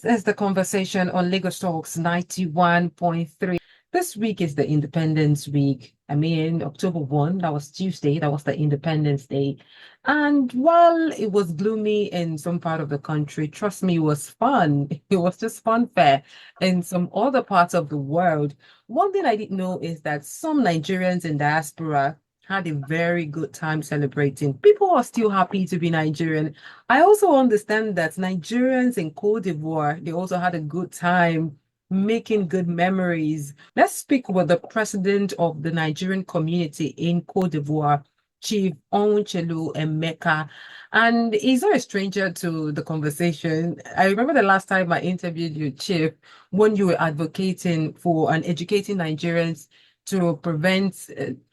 This is the conversation on Lagos Talks 91.3. This week is the Independence Week. I mean, October 1, that was Tuesday, that was the Independence Day. And while it was gloomy in some part of the country, trust me, it was fun. It was just fun fair in some other parts of the world. One thing I didn't know is that some Nigerians in diaspora had a very good time celebrating. People are still happy to be Nigerian. I also understand that Nigerians in Cote d'Ivoire, they also had a good time making good memories. Let's speak with the president of the Nigerian community in Cote d'Ivoire, Chief Onwuchelu Emeka. And he's not a stranger to the conversation. I remember the last time I interviewed you, Chief, when you were advocating for and educating Nigerians to prevent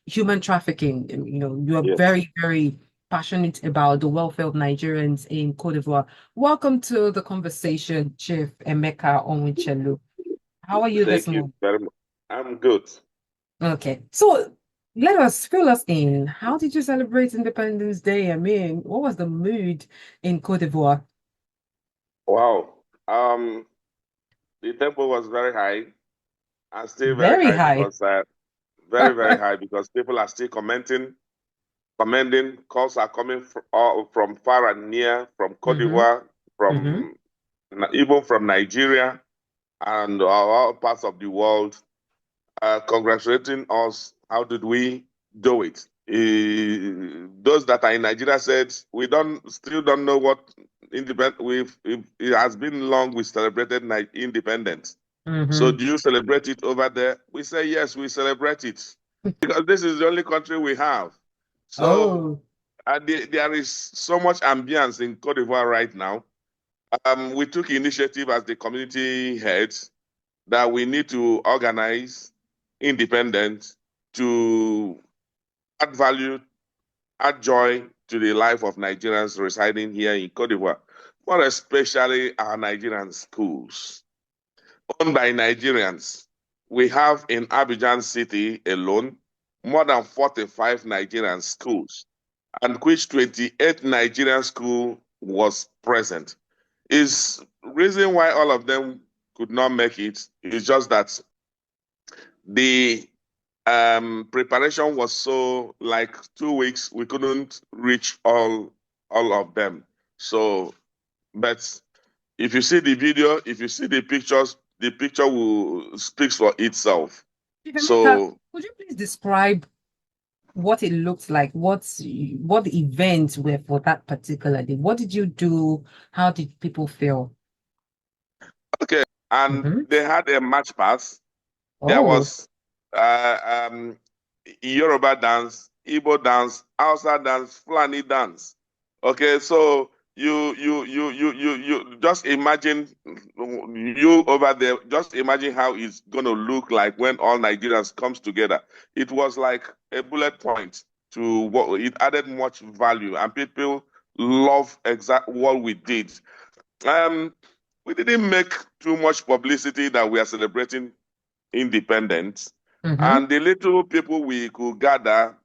human trafficking. You are Yes. very, very passionate about the welfare of Nigerians in Cote d'Ivoire. Welcome to the conversation, Chief Emeka Onwuchelu. How are you this Thank you morning? very much. I'm good. Okay, so let us fill us in. How did you celebrate Independence Day? I mean, what was the mood in Cote d'Ivoire? Wow. Um, the tempo was very high and still very Very high high. because very, very high because people are still commending. Calls are coming from far and near, from Cote Mm-hmm. d'Ivoire, Mm-hmm. from even from Nigeria and all parts of the world, congratulating us. How did we do it? Those that are in Nigeria said we still don't know what independent. It has been long we celebrated independence. So Mm-hmm. do you celebrate it over there? We say yes, we celebrate it because this is the only country we have. So Oh, there is so much ambience in Cote d'Ivoire right now. We took initiative as the community heads that we need to organize independent to add value, add joy to the life of Nigerians residing here in Cote d'Ivoire, more especially our Nigerian schools. Owned by Nigerians, we have in Abidjan City alone more than 45 Nigerian schools, and which 28 Nigerian school was present. Is reason why all of them could not make it is just that the preparation was so like 2 weeks we couldn't reach all of them. So, but if you see the video, if you see the picture will speaks for itself. Chief Emeka, So could you please describe what it looked like? What the events were for that particular day? What did you do? How did people feel? okay, and Mm-hmm. they had a match pass. There Oh, was uh, um, Yoruba dance, Igbo dance, Hausa dance, Fulani dance. Okay, so you just imagine you over there. Just imagine how it's gonna look like when all Nigerians comes together. It was like a bullet point to what it added much value, and people love exact what we did. Um, we didn't make too much publicity that we are celebrating independence. mm-hmm. And the little people we could gather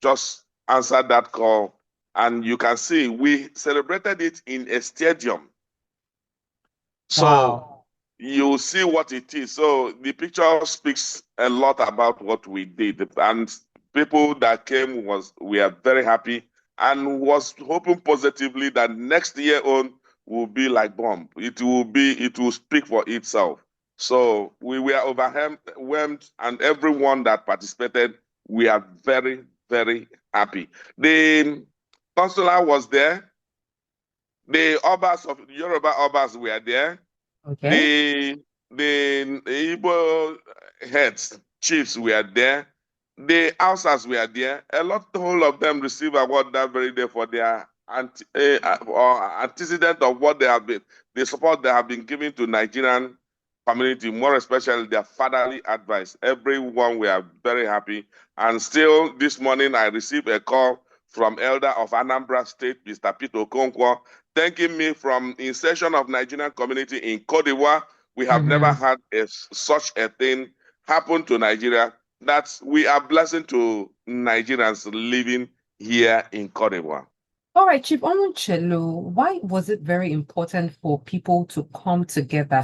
just answered that call. And you can see we celebrated it in a stadium. So Wow. you see what it is. So the picture speaks a lot about what we did. And people that came we are very happy and was hoping positively that next year on will be like bomb. It will speak for itself. So we were overwhelmed and everyone that participated, we are very, very happy. The consular was there. The Obas of Yoruba Obas were there. Okay. The Igbo heads, chiefs were there. The Hausas were there. A lot, whole of them received award that very day for their antecedent of what they have been, the support they have been giving to Nigerian community, more especially their fatherly advice. Everyone were very happy. And still this morning, I received a call from Elder of Anambra State, Mr. Peter Okonkwo, thanking me from insertion of Nigerian community in Cote d'Ivoire. We have never Mm-hmm. had such a thing happen to Nigeria. That we are blessing to Nigerians living here in Cote d'Ivoire. All right, Chief Onwuchelu, why was it very important for people to come together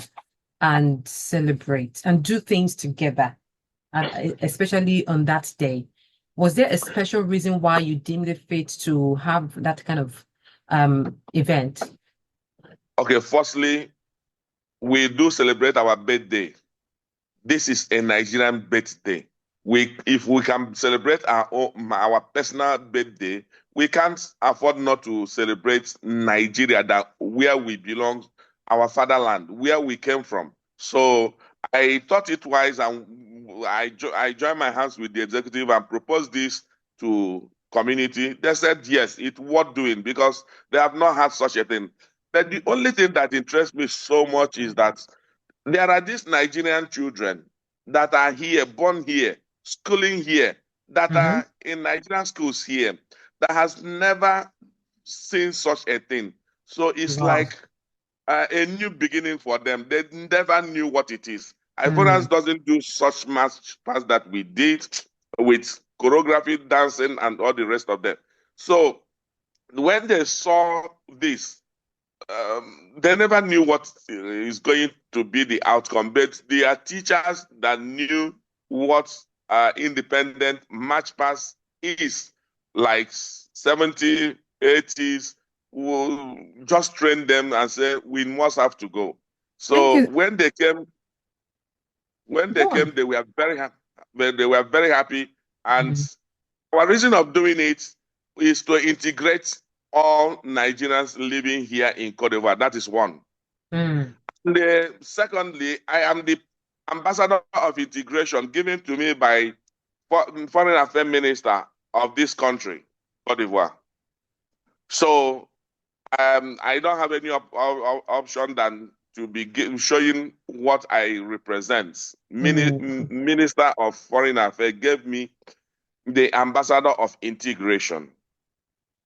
and celebrate and do things together, and especially on that day? Was there a special reason why you deemed it fit to have that kind of event? Okay, firstly, we do celebrate our birthday. This is a Nigerian birthday. If we can celebrate our personal birthday, we can't afford not to celebrate Nigeria, that where we belong, our fatherland, where we came from. So I thought it wise, and I joined my hands with the executive and proposed this to community. They said yes, it's worth doing because they have not had such a thing. But the only thing that interests me so much is that there are these Nigerian children that are here, born here, schooling here, that Mm-hmm. are in Nigerian schools here, that has never seen such a thing. So it's Wow. like a new beginning for them. They never knew what it is. Mm. Ivorians doesn't do such much pass that we did with choreography, dancing, and all the rest of them. So when they saw this, they never knew what is going to be the outcome, but there are teachers that knew what independent march pass is, like 70, 80s, will just train them and say, we must have to go. Thank So you. when they Go on. came, they were very happy. They were very happy. And Mm. our reason of doing it is to integrate all Nigerians living here in Cote d'Ivoire. That is one. Mm. Secondly, I am the ambassador of integration given to me by Foreign Affairs Minister of this country, Cote d'Ivoire. So I don't have any option than to be showing what I represent. Mm. Minister of Foreign Affairs gave me the ambassador of integration.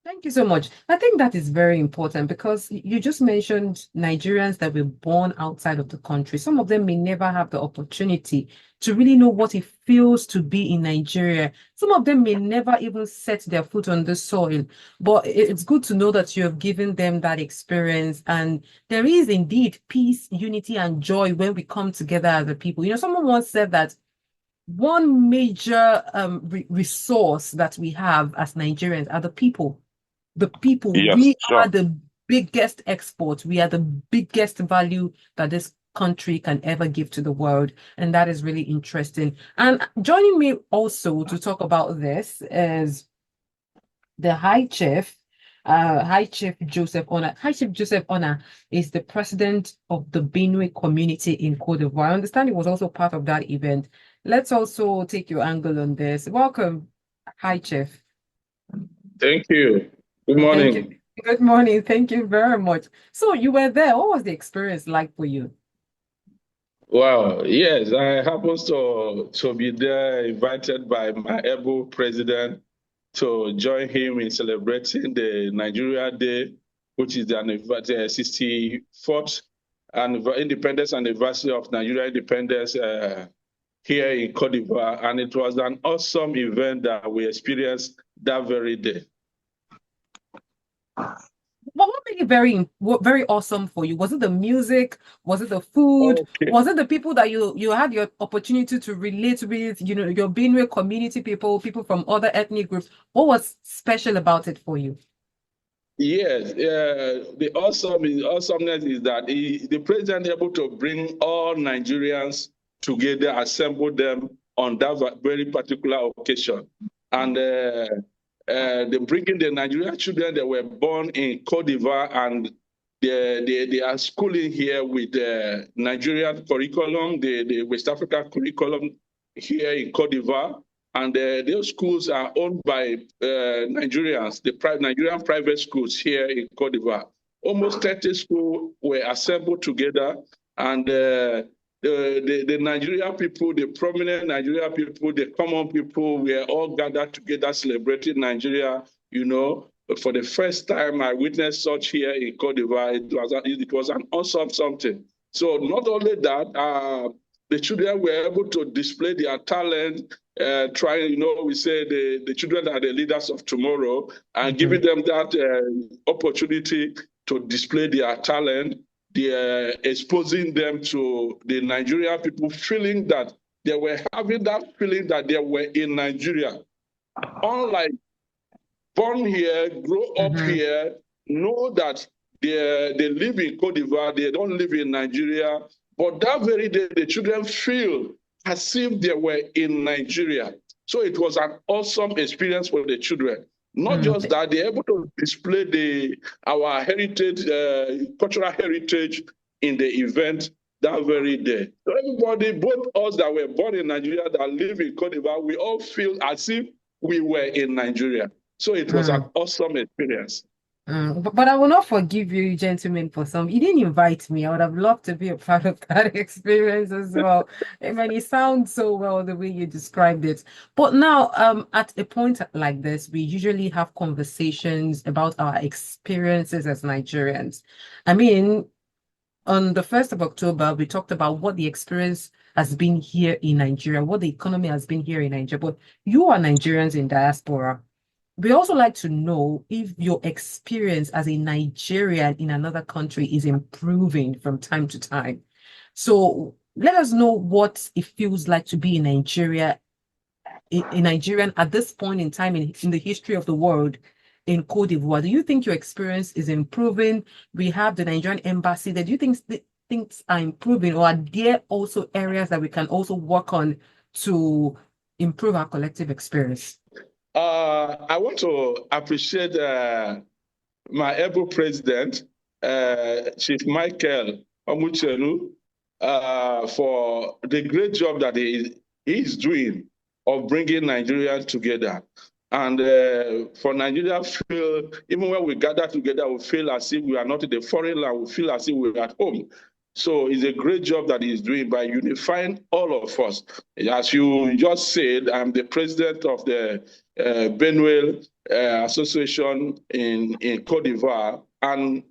Thank you so much. I think that is very important because you just mentioned Nigerians that were born outside of the country. Some of them may never have the opportunity to really know what it feels to be in Nigeria. Some of them may never even set their foot on the soil. But it's good to know that you have given them that experience. And there is indeed peace, unity, and joy when we come together as a people. You know, someone once said that one major resource that we have as Nigerians are the people. The people, Yes, we are sure. the biggest export. We are the biggest value that this country can ever give to the world. And that is really interesting. And joining me also to talk about this is the High Chief Joseph Onah. High Chief Joseph Onah is the president of the Benue community in Cote d'Ivoire. I understand he was also part of that event. Let's also take your angle on this. Welcome, High Chief. Thank you. Good Thank you. morning. Good morning. Thank you very much. So you were there. What was the experience like for you? Wow. Yes, I happen to be there, invited by my able president to join him in celebrating the Nigeria Day, which is the 64th independence anniversary of Nigeria independence here in Cote d'Ivoire. And it was an awesome event that we experienced that very day. What made it very awesome for you? Was it the music? Was it the food? Okay. Was it the people that you had your opportunity to relate with? You know, your Benue community people, people from other ethnic groups. What was special about it for you? Yes, the awesomeness is that the president able to bring all Nigerians together, assemble them on that very particular occasion, and they bringing the Nigerian children that were born in Cote d'Ivoire, and they are schooling here with the Nigerian curriculum, the West African curriculum here in Cote d'Ivoire. And those schools are owned by Nigerians, Nigerian private schools here in Cote d'Ivoire. Almost 30 schools were assembled together, and the Nigerian people, the prominent Nigerian people, the common people, were all gathered together celebrating Nigeria. You know, for the first time, I witnessed such here in Cote d'Ivoire. It was an awesome something. So not only that, the children were able to display their talent, trying, we say the children are the leaders of tomorrow, and giving them that opportunity to display their talent, exposing them to the Nigerian people, feeling that they were having that feeling that they were in Nigeria. Unlike born here, grow up here, know that they live in Cote d'Ivoire, they don't live in Nigeria, but that very day, the children feel as if they were in Nigeria. So it was an awesome experience for the children. Not just that, they're able to display our heritage, cultural heritage in the event that very day. So everybody, both us that were born in Nigeria, that live in Cote d'Ivoire, we all feel as if we were in Nigeria. So it was an awesome experience. But I will not forgive you, gentlemen, for some. You didn't invite me. I would have loved to be a part of that experience as well. I mean, it sounds so well the way you described it. But now, at a point like this, we usually have conversations about our experiences as Nigerians. I mean, on the 1st of October, we talked about what the experience has been here in Nigeria, what the economy has been here in Nigeria. But you are Nigerians in diaspora. We also like to know if your experience as a Nigerian in another country is improving from time to time. So let us know what it feels like to be in Nigeria, in Nigerian at this point in time in the history of the world in Cote d'Ivoire. Do you think your experience is improving? We have the Nigerian embassy there. Do you think things are improving, or are there also areas that we can also work on to improve our collective experience? I want to appreciate my able president, Chief Michael Onwuchelu, for the great job that he is doing of bringing Nigerians together. And for Nigeria, feel, even when we gather together, we feel as if we are not in the foreign land, we feel as if we're at home. So it's a great job that he's doing by unifying all of us. As you just said, I'm the president of the Benue Association in Cote d'Ivoire, and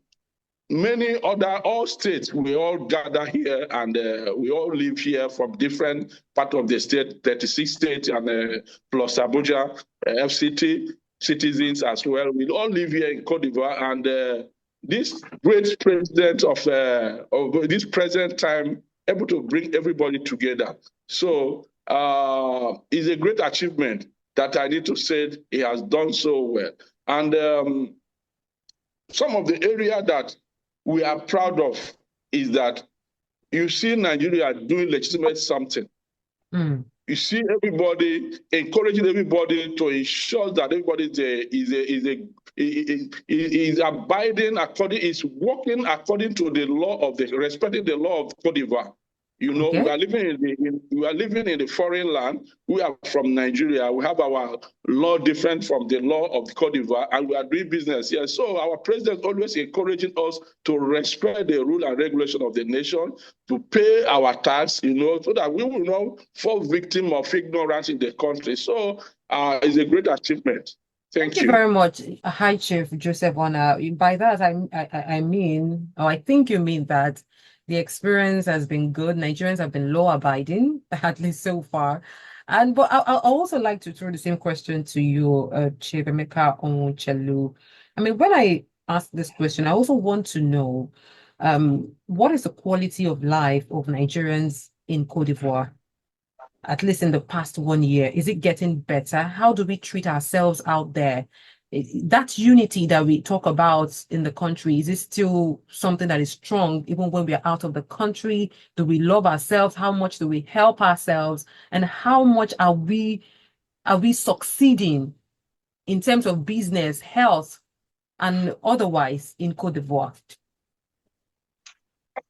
many other, all states, we all gather here, and we all live here from different parts of the state, 36 states, and plus Abuja, FCT citizens as well. We all live here in Cote d'Ivoire, and this great president of this present time, able to bring everybody together. So it's a great achievement that I need to say he has done so well. And some of the area that we are proud of is that you see Nigeria doing legitimate something. You see everybody encouraging everybody to ensure that everybody is abiding according, is working according to the law of respecting the law of Cote d'Ivoire. You know, we are living in the foreign land. We are from Nigeria. We have our law different from the law of Cote d'Ivoire, and we are doing business here. So our president always encouraging us to respect the rule and regulation of the nation, to pay our tax, so that we will not fall victim of ignorance in the country. So it's a great achievement. Thank you very much, High Chief Joseph Onah. By that, I mean, or I think you mean that the experience has been good. Nigerians have been law-abiding, at least so far. But I also like to throw the same question to you, Chief Emeka Onwuchelu. I mean, when I ask this question, I also want to know what is the quality of life of Nigerians in Cote d'Ivoire, at least in the past 1 year? Is it getting better? How do we treat ourselves out there? That unity that we talk about in the country, is it still something that is strong even when we are out of the country? Do we love ourselves? How much do we help ourselves? And how much are we succeeding in terms of business, health, and otherwise in Cote d'Ivoire?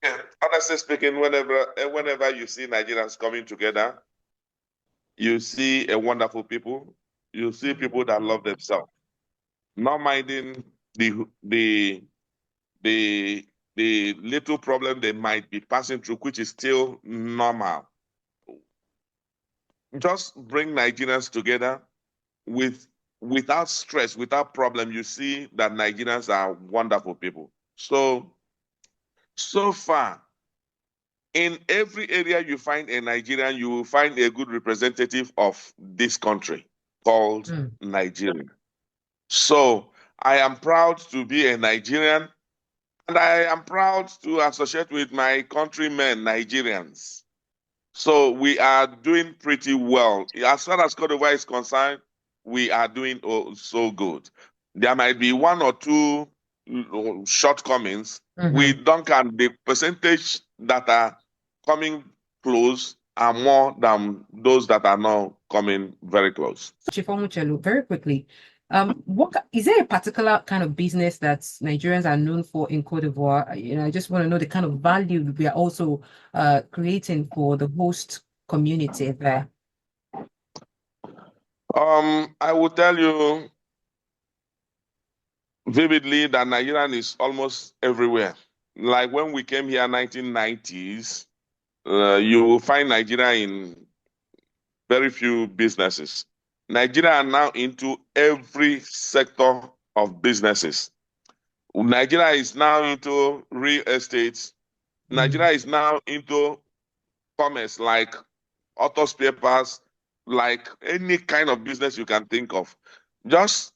Okay. Honestly speaking, whenever you see Nigerians coming together, you see a wonderful people. You see people that love themselves, not minding the little problem they might be passing through, which is still normal. Just bring Nigerians together without stress, without problem. You see that Nigerians are wonderful people. So far, in every area you find a Nigerian, you will find a good representative of this country called Nigeria. So I am proud to be a Nigerian, and I am proud to associate with my countrymen, Nigerians. So we are doing pretty well. As far as Cote d'Ivoire is concerned, we are doing so good. There might be one or two shortcomings. We don't count the percentage that are coming close are more than those that are not coming very close. Chief Onwuchelu, very quickly, is there a particular kind of business that Nigerians are known for in Cote d'Ivoire? I just want to know the kind of value we are also creating for the host community there. I will tell you vividly that Nigerian is almost everywhere. Like when we came here in 1990s, you will find Nigeria in very few businesses. Nigeria are now into every sector of businesses. Nigeria is now into real estate. Nigeria is now into commerce, like auto spare parts, like any kind of business you can think of. Just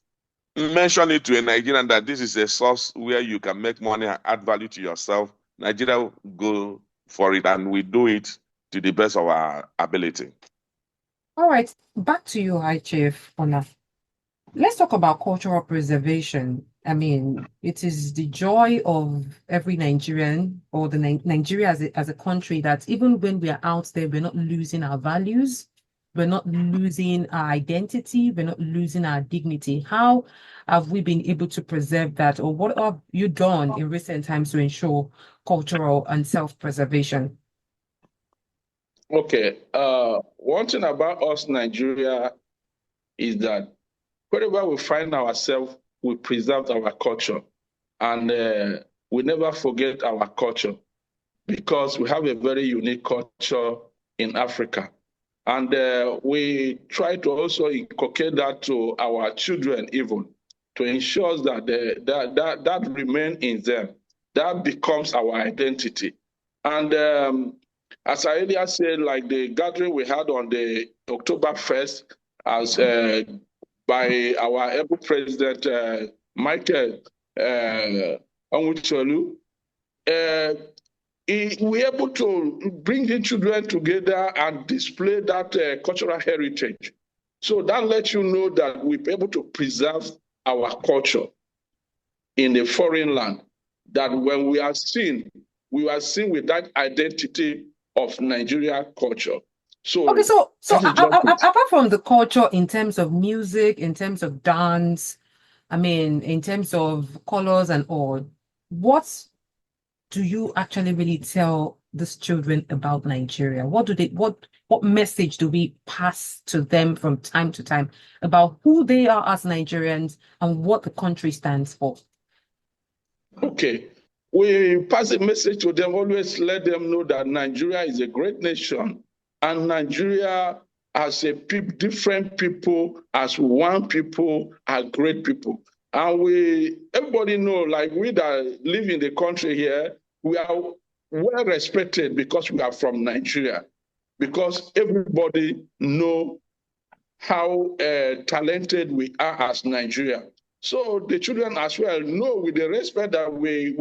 mention it to a Nigerian that this is a source where you can make money and add value to yourself. Nigeria will go for it, and we do it to the best of our ability. All right, back to you, High Chief Onah. Let's talk about cultural preservation. I mean, it is the joy of every Nigerian or the Nigeria as a country that even when we are out there, we're not losing our values, we're not losing our identity, we're not losing our dignity. How have we been able to preserve that, or what have you done in recent times to ensure cultural and self-preservation? Okay. One thing about us, Nigeria, is that wherever we find ourselves, we preserve our culture. And we never forget our culture because we have a very unique culture in Africa. And we try to also inculcate that to our children even, to ensure that that remains in them. That becomes our identity. And as I earlier said, like the gathering we had on the October 1st, as by our able president, Michael Onwuchelu, we're able to bring the children together and display that cultural heritage. So that lets you know that we're able to preserve our culture in a foreign land, that when we are seen with that identity of Nigeria culture. So okay, so apart from the culture in terms of music, in terms of dance, I mean, in terms of colors and all, what do you actually really tell these children about Nigeria? What message do we pass to them from time to time about who they are as Nigerians and what the country stands for? Okay. We pass a message to them, always let them know that Nigeria is a great nation, and Nigeria as a different people, as one people, are great people. And everybody know, like we that live in the country here, we are well respected because we are from Nigeria, because everybody know how talented we are as Nigeria. So the children as well know, with the respect that we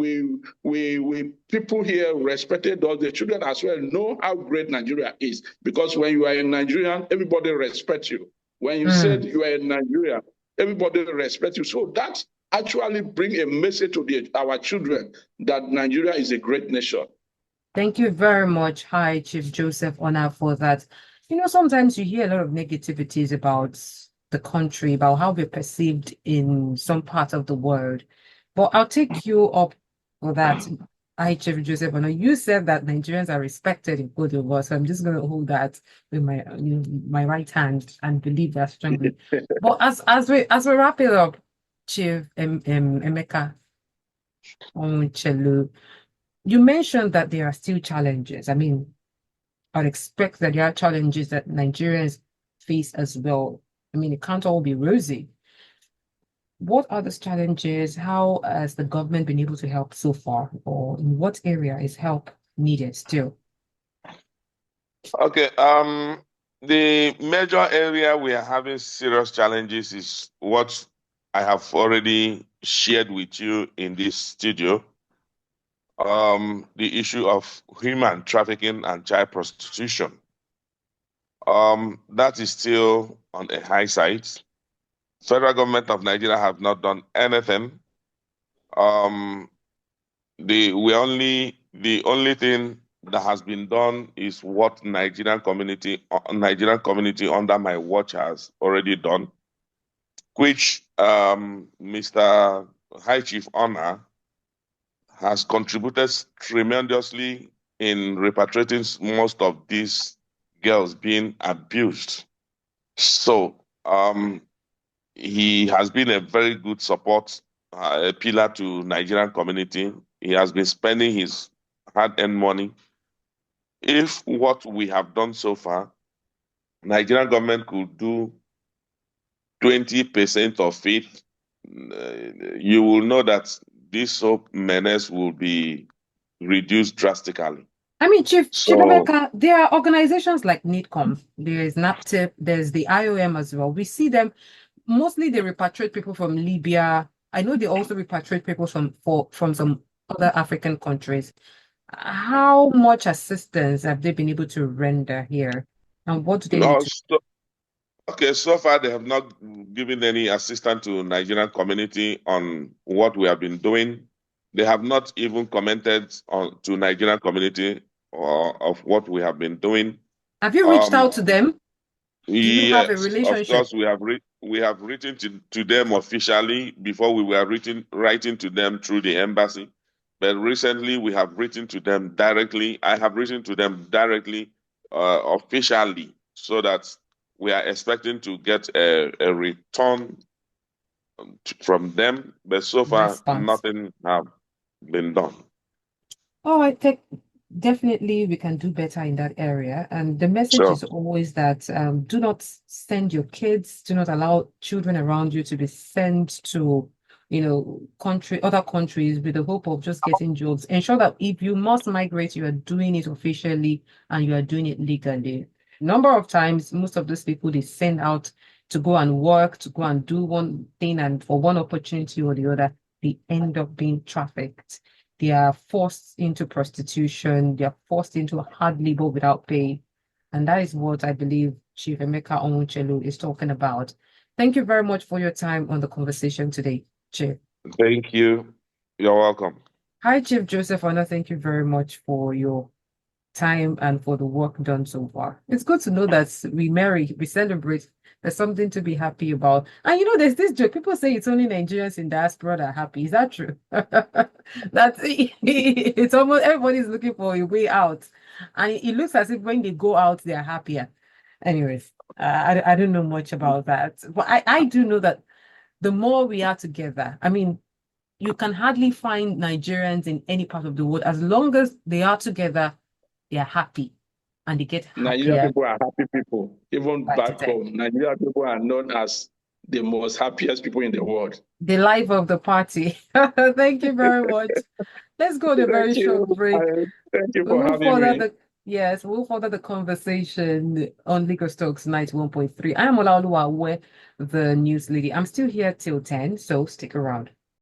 people here respected us, the children as well know how great Nigeria is. Because when you are a Nigerian, everybody respects you. When you said you are a Nigerian, everybody respects you. So that actually bring a message to our children that Nigeria is a great nation. Thank you very much, High Chief Joseph Onah, for that. Sometimes you hear a lot of negativities about the country, about how we're perceived in some part of the world. But I'll take you up for that, High Chief Joseph Onah. You said that Nigerians are respected in Cote d'Ivoire, so I'm just going to hold that with my right hand and believe that strongly. But as we wrap it up, Chief Emeka Onwuchelu, you mentioned that there are still challenges. I mean, I'd expect that there are challenges that Nigerians face as well. I mean, it can't all be rosy. What are those challenges? How has the government been able to help so far? Or in what area is help needed still? Okay. The major area we are having serious challenges is what I have already shared with you in this studio. The issue of human trafficking and child prostitution. That is still on a high side. Federal government of Nigeria have not done anything. Um, the only thing that has been done is what Nigerian community under my watch has already done, which Mr. High Chief Onah has contributed tremendously in repatriating most of these girls being abused. So he has been a very good support a pillar to Nigerian community. He has been spending his hard-earned money. If what we have done so far, Nigerian government could do 20% of it, you will know that this soap menace will be reduced drastically. I mean, Chief So, Emeka, there are organizations like NIDCOM, there is NAPTIP, there's the IOM as well. We see them, mostly they repatriate people from Libya. I know they also repatriate people from some other African countries. How much assistance have they been able to render here? And what do they need to? okay, so far they have not given any assistance to Nigerian community on what we have been doing. They have not even commented on to Nigerian community of what we have been doing. Have you reached out to them? Do you have a Yes, of relationship? course, we have written to them officially. Before we were writing to them through the embassy, but recently we have written to them directly. I have written to them directly, officially, so that we are expecting to get a return from them. But so far, Response. nothing have been done. Oh, I think definitely we can do better in that area. And the message So, is always that do not send your kids, do not allow children around you to be sent to, other countries with the hope of just getting jobs. Ensure that if you must migrate, you are doing it officially and you are doing it legally. Number of times, most of those people they send out to go and work, to go and do one thing, and for one opportunity or the other, they end up being trafficked. They are forced into prostitution. They are forced into hard labor without pay. And that is what I believe Chief Emeka Onwuchelu is talking about. Thank you very much for your time on the conversation today, Chief. thank you. You're welcome. Hi, Chief Joseph Onah. Thank you very much for your time and for the work done so far. It's good to know that we celebrate. There's something to be happy about. And there's this joke. People say it's only Nigerians in diaspora that are happy. Is that true? It's almost everybody's looking for a way out. And it looks as if when they go out, they're happier. Anyways, I don't know much about that. But I do know that the more we are together, I mean, you can hardly find Nigerians in any part of the world. As long as they are together, they are happy and they get Nigerian happier. people are happy people. Even Right, back home, Nigerian people are known as the most happiest people in the world. The life of the party. Thank you very much. Let's go to a very short break. Thank you for having me. We'll further the conversation on Lagos Talks 91.3. I am Olaoluwa Awe, the news lady. I'm still here till 10, so stick around.